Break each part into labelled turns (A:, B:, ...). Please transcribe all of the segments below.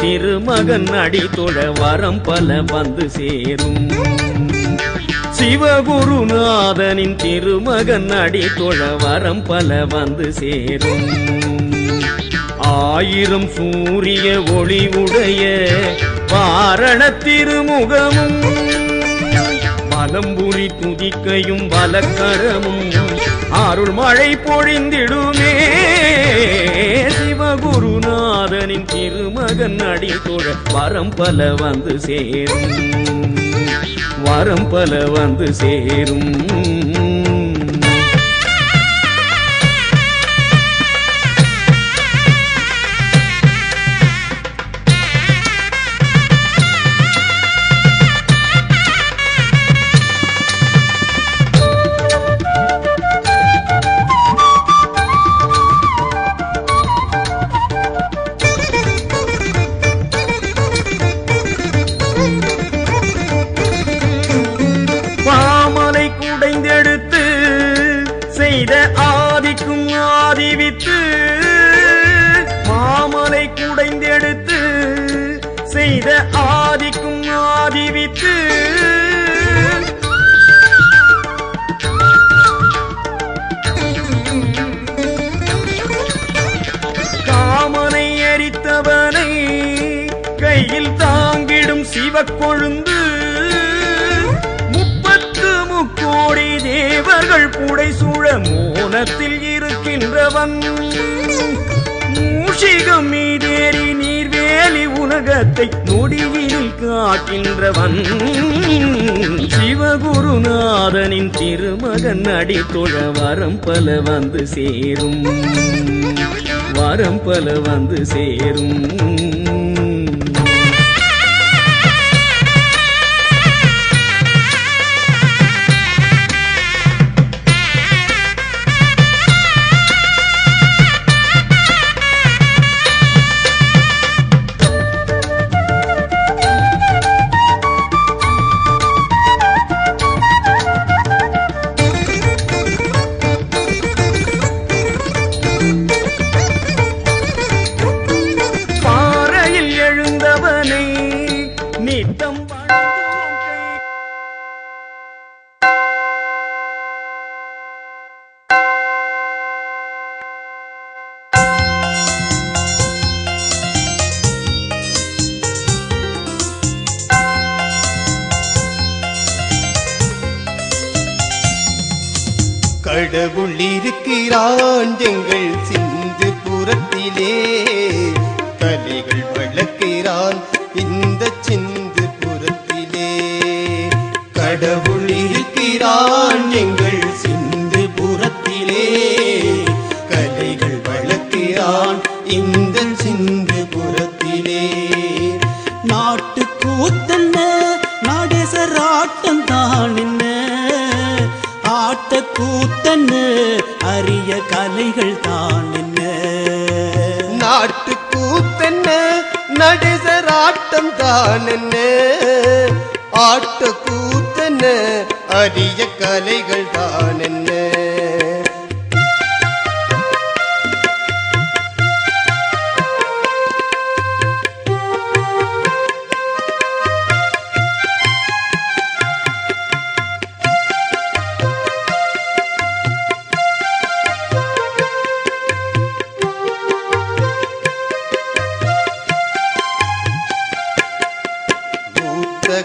A: திருமகன் அடி தொழ வரம் பல வந்து சேரும். சிவகுருநாதனின் திருமகன் அடி தொழ வரம் பல வந்து சேரும். ஆயிரம் சூரிய ஒளி உடைய வாரண திருமுகமும் பலம்புலி துதிக்கையும் பலக்கரமும் அருள் மழை பொழிந்திடுமே. சிவகுருநாதனின் திருமகன் அடி தொழ வரம் பல வந்து சேரும். வரம் பல வந்து சேரும். குடைந்தெடுத்து செய்த ஆதிக்கும் ஆதிவித்து, மாமலை குடைந்தெடுத்து செய்த ஆதிக்கும் ஆதிவித்து, காமனை எரித்தவனை கையில் தாங்கிடும் சிவக்கொழுந்து, கோடி தேவர்கள் புடை சூழ மோனத்தில் இருக்கின்றவன், மூஷிகம் மீதேறி நீர்வேலி உலகத்தை நொடியினில் காக்கின்றவன். சிவகுருநாதனின் திருமகன் அடி தொழ வரம் பல வந்து சேரும். வரம் பல வந்து சேரும். நித்தம்
B: கடவுள் இருக்கிறான் எங்கள் சிந்து புறத்திலே, கலைகள் வளர்க்கிறான் இந்த சிந்து புறத்திலே. கடவுள் இருக்கிறான் எங்கள் சிந்து புறத்திலே, கலைகள் வளர்க்கிறான் இந்த சிந்து புறத்திலே.
C: நாட்டு கூத்தன்ன நாடேசர் ஆட்டம் தான் என்ன, ஆட்ட கூத்தன்னு அரிய கலைகள் தான் என்ன.
B: நாட்டு கூத்தன்ன நடேசர் ஆட்டம் தான் என்ன, ஆட்ட கூத்தன்ன அரிய கலைகள் தான் என்ன.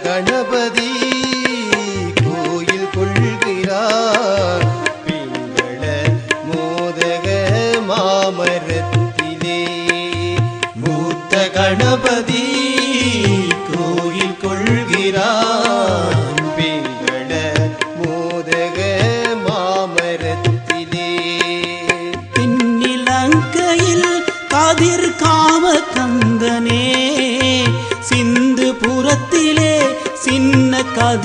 B: கணபதி கோயில் கொள்கிறார் பிங்கள மோதக மாமரத்திலே. மூத்த கணபதி கோயில் கொள்கிறார் பிங்கள மோதக மாமரத்திலே.
C: பின்னிலங்கையில் கதிர் காம கந்தனே, சிந்து புறத்திலே சின்ன கதிர்